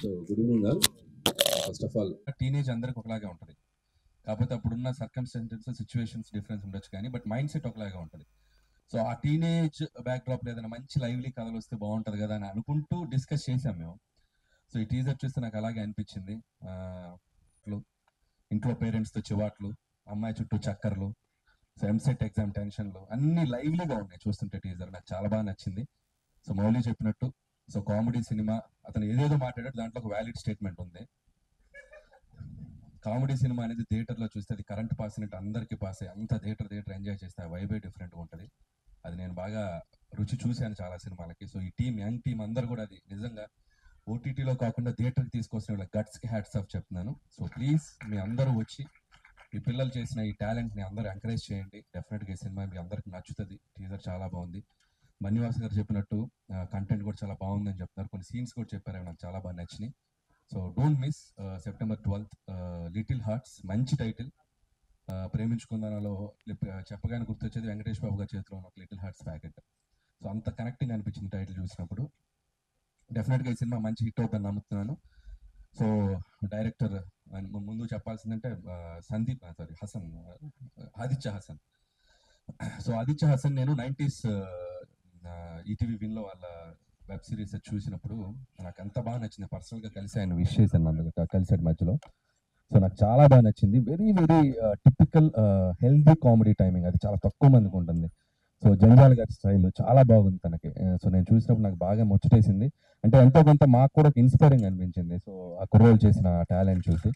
So good evening all. First of all teenage అందరికి ఒకలాగే ఉంటుంది, కాకపోతే అప్పుడున్న సర్కమ్స్టెన్సెస్ సిచ్యువేషన్స్ డిఫరెన్స్ ఉండొచ్చు కానీ బట్ మైండ్ సెట్ ఒకలాగే ఉంటుంది. సో ఆ టీనేజ్ బ్యాక్డ్రాప్ ఏదైనా మంచి లైవ్లీ కథలు వస్తే బాగుంటుంది కదా అని అనుకుంటూ డిస్కస్ చేసాం మేము. సో ఈ టీజర్ చూస్తే నాకు అలాగే అనిపించింది. ఇంట్లో పేరెంట్స్తో చివాట్లు, అమ్మాయి చుట్టూ చక్కర్లు, సో ఎంసెట్ ఎగ్జామ్ టెన్షన్లు అన్ని లైవ్లీగా ఉన్నాయి చూస్తుంటే. టీజర్ నాకు చాలా బాగా నచ్చింది. సో మౌలి చెప్పినట్టు సో కామెడీ సినిమా, అతను ఏదేదో మాట్లాడాడు, దాంట్లో ఒక వ్యాలిడ్ స్టేట్మెంట్ ఉంది. కామెడీ సినిమా అనేది థియేటర్లో చూస్తే అది కరెంట్ పాస్ అయినట్టు అందరికీ పాస్ అయ్యి అంత థియేటర్ ఎంజాయ్ చేస్తే ఆ వైబే డిఫరెంట్గా ఉంటుంది. అది నేను బాగా రుచి చూశాను చాలా సినిమాలకి. సో ఈ టీం, యంగ్ టీం అందరు కూడా అది నిజంగా ఓటీటీలో కాకుండా థియేటర్కి తీసుకొచ్చిన వాళ్ళ గట్స్కి హ్యాట్స్ ఆఫ్ చెప్తున్నాను. సో ప్లీజ్ మీ అందరూ వచ్చి ఈ పిల్లలు చేసిన ఈ టాలెంట్ని అందరూ ఎంకరేజ్ చేయండి. డెఫినెట్గా ఈ సినిమా మీ అందరికి నచ్చుతుంది. టీజర్ చాలా బాగుంది. మన్నివాస్ గారు చెప్పినట్టు కంటెంట్ కూడా చాలా బాగుందని చెప్తున్నారు. కొన్ని సీన్స్ కూడా చెప్పారు, అవి నాకు చాలా బాగా నచ్చినాయి. So don't miss September 12th little hearts. మంచి టైటిల్. ప్రేమించుకుందానలో చెప్పగానే గుర్తొచ్చేది వెంకటేష్ బాబు గారి చేతిలో ఉన్న ఒక లిటిల్ హార్ట్స్ ప్యాకెట్. సో అంత కనెక్టింగ్ అనిపించింది టైటిల్ చూసినప్పుడు. డెఫినెట్గా ఈ సినిమా మంచి హిట్ అవుతుందని నమ్ముతున్నాను. సో డైరెక్టర్ ముందు చెప్పాల్సిందంటే హసన్, ఆదిత్య హసన్. సో ఆదిత్య హసన్ నేను 90s ఈటీవీ విన్లో వాళ్ళ వెబ్ సిరీస్ చూసినప్పుడు నాకు అంత బాగా నచ్చింది. పర్సనల్గా కలిసి ఆయన విష్ చేశాను, అందుకు కలిసాడు మధ్యలో. సో నాకు చాలా బాగా నచ్చింది. Very very typical healthy comedy timing, అది చాలా తక్కువ మందికి ఉంటుంది. సో జంజాల గారి స్టైల్ చాలా బాగుంది తనకి. సో నేను చూసినప్పుడు నాకు బాగా ముచ్చటేసింది. అంటే ఎంతో కొంత మాకు కూడా ఇన్స్పైరింగ్ అనిపించింది. సో ఆ కుర్రోలు చేసిన టాలెంట్ చూసి.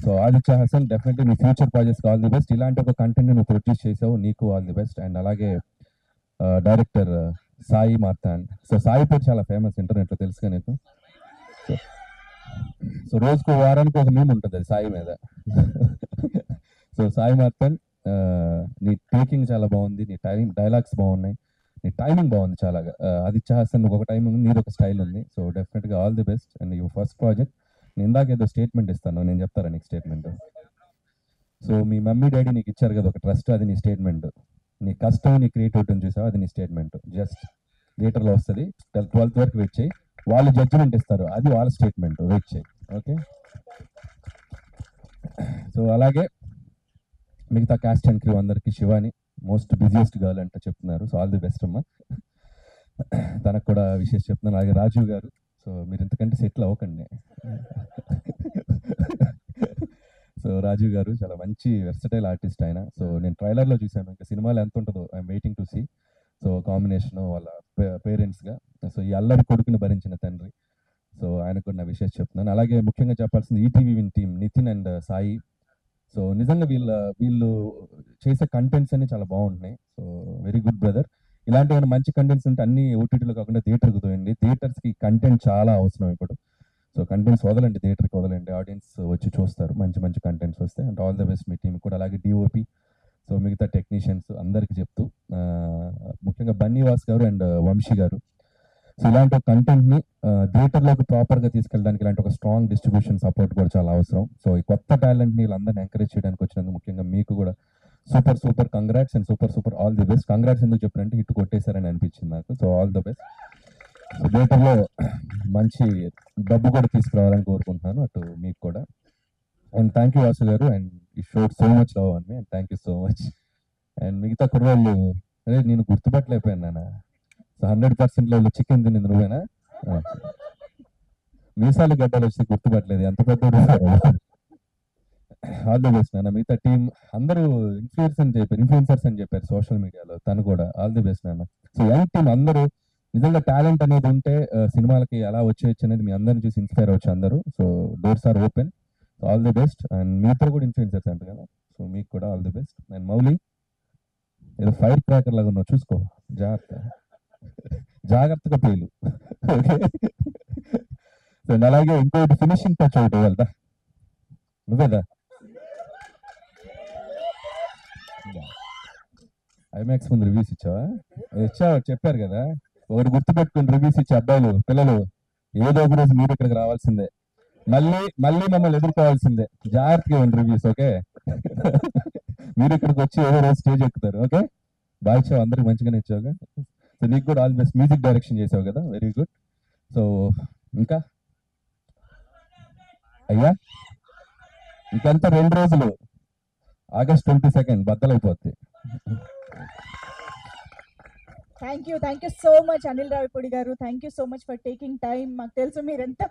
సో ఆదిత్య హసన్, డెఫినెట్లీ నీ future projects all the best. ఇలాంటి ఒక కంటెంట్ నువ్వు ప్రొడ్యూస్ చేసావు, నీకు ఆల్ ది బెస్ట్. అండ్ అలాగే డైరెక్టర్ సాయి మార్తాండ్. సో సాయి పేరు చాలా ఫేమస్ ఇంటర్నెట్లో, తెలుసుగా నీకు. సో రోజుకు వారానికి ఒక మీమ్ ఉంటుంది అది సాయి మీద. సో సాయి మార్తాండ్, నీ టేకింగ్ చాలా బాగుంది, నీ డైలాగ్స్ బాగున్నాయి, నీ టైమింగ్ బాగుంది చాలా. ఆదిత్య హసన్ ఒక టైమింగ్ ఉంది, నీది ఒక స్టైల్ ఉంది. సో డెఫినెట్గా all the best. And your first project. నేను ఇందాక ఏదో స్టేట్మెంట్ ఇస్తాను, నేను చెప్తారా నీకు స్టేట్మెంట్? సో మీ మమ్మీ డాడీ నీకు ఇచ్చారు కదా ఒక ట్రస్ట్, అది నీ స్టేట్మెంట్. నీ కష్టం, నీ క్రియేటివిటీని చూసావు, అది నీ స్టేట్మెంట్. జస్ట్ థియేటర్లో వస్తుంది, 12th వరకు వెయిట్ చేయి, వాళ్ళు జడ్జిమెంట్ ఇస్తారు, అది వాళ్ళ స్టేట్మెంట్, వెయిట్ చేయి. ఓకే. సో అలాగే మిగతా క్యాస్ట్ అండ్ క్రూ అందరికీ, శివాని మోస్ట్ బిజియెస్ట్ గర్ల్ అంటే చెప్తున్నారు. సో ఆల్ ది బెస్ట్ అమ్మా, తనకు కూడా విషయం చెప్తున్నాను. అలాగే రాజీవ్ గారు, సో మీరు ఇంతకంటే సెటిల్ అవ్వకండి. సో రాజీవ్ గారు చాలా మంచి వెర్సటైల్ ఆర్టిస్ట్ ఆయన. సో నేను ట్రైలర్లో చూశాను, ఇంకా సినిమాలో ఎంత ఉంటుందో I'm waiting to see. So combination వాళ్ళ పేరెంట్స్గా, సో ఈ అల్లరి కొడుకుని భరించిన తండ్రి. సో ఆయనకు కూడా నా విషయం చెప్తున్నాను. అలాగే ముఖ్యంగా చెప్పాల్సింది ETV Win team, Nithin and Sai. So నిజంగా వీళ్ళు చేసే కంటెంట్స్ అన్ని చాలా బాగుంటున్నాయి. So very good brother. ఇలాంటి ఏమైనా మంచి కంటెంట్స్ ఉంటే అన్ని ఓటీటీలో కాకుండా థియేటర్కి తోయండి. థియేటర్స్కి కంటెంట్ చాలా అవసరం ఇప్పుడు. సో కంటెంట్స్ వదలండి, థియేటర్కి వదలండి, ఆడియన్స్ వచ్చి చూస్తారు మంచి మంచి కంటెంట్స్ వస్తే. And all the best me team కూడా, అలాగే డిఓపి, సో మిగతా టెక్నీషియన్స్ అందరికీ చెప్తూ, ముఖ్యంగా బన్నీవాస్ గారు అండ్ వంశీ గారు. సో ఇలాంటి ఒక కంటెంట్ని థియేటర్లోకి ప్రాపర్గా తీసుకెళ్ళడానికి ఇలాంటి ఒక స్ట్రాంగ్ డిస్ట్రిబ్యూషన్ సపోర్ట్ కూడా చాలా అవసరం. సో ఈ కొత్త టాలెంట్ని వీళ్ళందరినీ ఎంకరేజ్ చేయడానికి వచ్చినందుకు ముఖ్యంగా మీకు కూడా super super congrats and super all the best. Congrats ఎందుకు చెప్పారంటే హిట్ కొట్టేశారని అనిపించింది నాకు. So all the best. థియేటర్లో మంచి డబ్బు కూడా తీసుకురావాలని కోరుకుంటున్నాను, అటు మీకు కూడా. అండ్ థ్యాంక్ యూ వాసు గారు, అండ్ ఈ షోడ్ సో మచ్ లవ్ అని, and thank you so much. And మిగతా కుర్రోళ్ళు, అదే నేను గుర్తుపట్టలేకపోయాను నాన్న. సో 100% లో చికెన్ తినింది నువ్వేనా? మీసాలు గడ్డలు వచ్చి గుర్తుపట్టలేదు, ఎంత పెద్ద. ఆల్ ది బెస్ట్ నాన్న. మిగతా టీం అందరూ ఇన్ఫ్లుయెన్సర్స్ అని చెప్పారు సోషల్ మీడియాలో, తను కూడా ఆల్ ది బెస్ట్ నాన్న. సో యంగ్ టీం అందరూ నిజంగా టాలెంట్ అనేది ఉంటే సినిమాలకి ఎలా వచ్చేయచ్చు అనేది మీ అందరిని చూసి ఇన్స్పైర్ అవ్వచ్చు అందరూ. So doors are open. So all the best. And మీతో కూడా ఇన్ఫ్లుయెన్సర్స్ అంట కదా, సో మీకు కూడా all the best. And Mouli, ఏదో ఫైర్ క్రాకర్ లాగా ఉన్నావు, చూసుకో, జాగ్రత్తగా పేలు. ఓకే. సో అలాగే ఇంకోటి ఫినిషింగ్ టచ్ ఒకటి వెళ్తా, నువ్వేదా ఐమాక్స్ ముందు రివ్యూస్ ఇచ్చావా? చెప్పారు కదా, ఒకటి గుర్తుపెట్టుకుని రివ్యూస్ ఇచ్చే అబ్బాయిలు పిల్లలు ఏదో ఒక రోజు మీరు ఇక్కడికి రావాల్సిందే, మళ్ళీ మమ్మల్ని ఎదుర్కోవాల్సిందే. జాగ్రత్తగా ఇవ్వండి రివ్యూస్, ఓకే? మీరు ఇక్కడికి వచ్చి ఏదో రోజు స్టేజ్ ఎక్కుతారు. ఓకే, బాగా ఇచ్చావు, అందరికి మంచిగానే ఇచ్చావుగా. సో నీకు కూడా ఆల్ బెస్ట్. మ్యూజిక్ డైరెక్షన్ చేసావు కదా, వెరీ గుడ్. సో ఇంకా అయ్యా ఇంకెంత 2 రోజులు, August 22 బద్దలైపోద్ది. Thank you so much Anil Ravipudi గారు. Thank you so much for taking time. మాకు తెలుసు మీరు ఎంత